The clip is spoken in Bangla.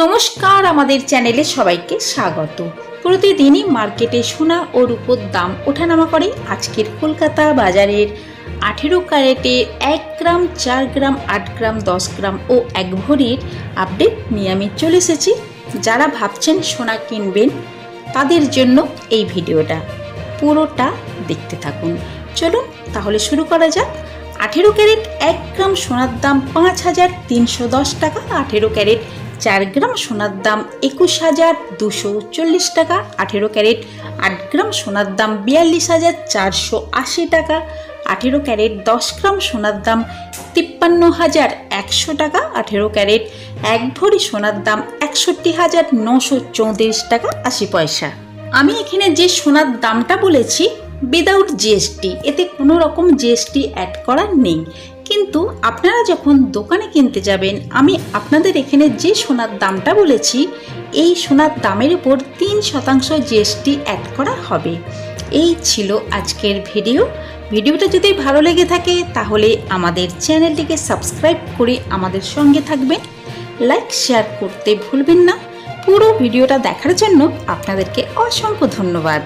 নমস্কার, আমাদের চ্যানেলে সবাইকে স্বাগত। প্রতিদিনই মার্কেটে সোনা ও রূপোর দাম ওঠানামা করে। আজকের কলকাতা বাজারের 18 ক্যারেটে 1 গ্রাম, 4 গ্রাম, 8 গ্রাম, 10 গ্রাম ও 1 ভরির আপডেট নিয়ে আমি চলে এসেছি। যারা ভাবছেন সোনা কিনবেন তাদের জন্য এই ভিডিওটা পুরোটা দেখতে থাকুন। চলুন তাহলে শুরু করা যাক। 18 ক্যারেট 1 গ্রাম সোনার দাম 5,310 টাকা। 18 ক্যারেট 4 গ্রাম সোনার দাম 21,240 টাকা। 18 ক্যারেট 8 গ্রাম সোনার দাম 42,480 টাকা। 18 ক্যারেট 10 গ্রাম সোনার দাম 53,100 টাকা। 18 ক্যারেট 1 ভরি সোনার দাম 61,934 টাকা 80 পয়সা। আমি এখানে যে সোনার দামটা বলেছি উইদাউট জিএসটি, এতে কোনো রকম জিএসটি অ্যাড করা নেই। কিন্তু আপনারা যখন দোকানে কিনতে যাবেন, আমি আপনাদের এখানে যে সোনার দামটা বলেছি এই সোনার দামের উপর 3% জিএসটি অ্যাড করা হবে। এই ছিল আজকের ভিডিওটা যদি ভালো লেগে থাকে তাহলে আমাদের চ্যানেলটিকে সাবস্ক্রাইব করে আমাদের সঙ্গে থাকবেন। লাইক শেয়ার করতে ভুলবেন না। পুরো ভিডিওটা দেখার জন্য আপনাদেরকে অসংখ্য ধন্যবাদ।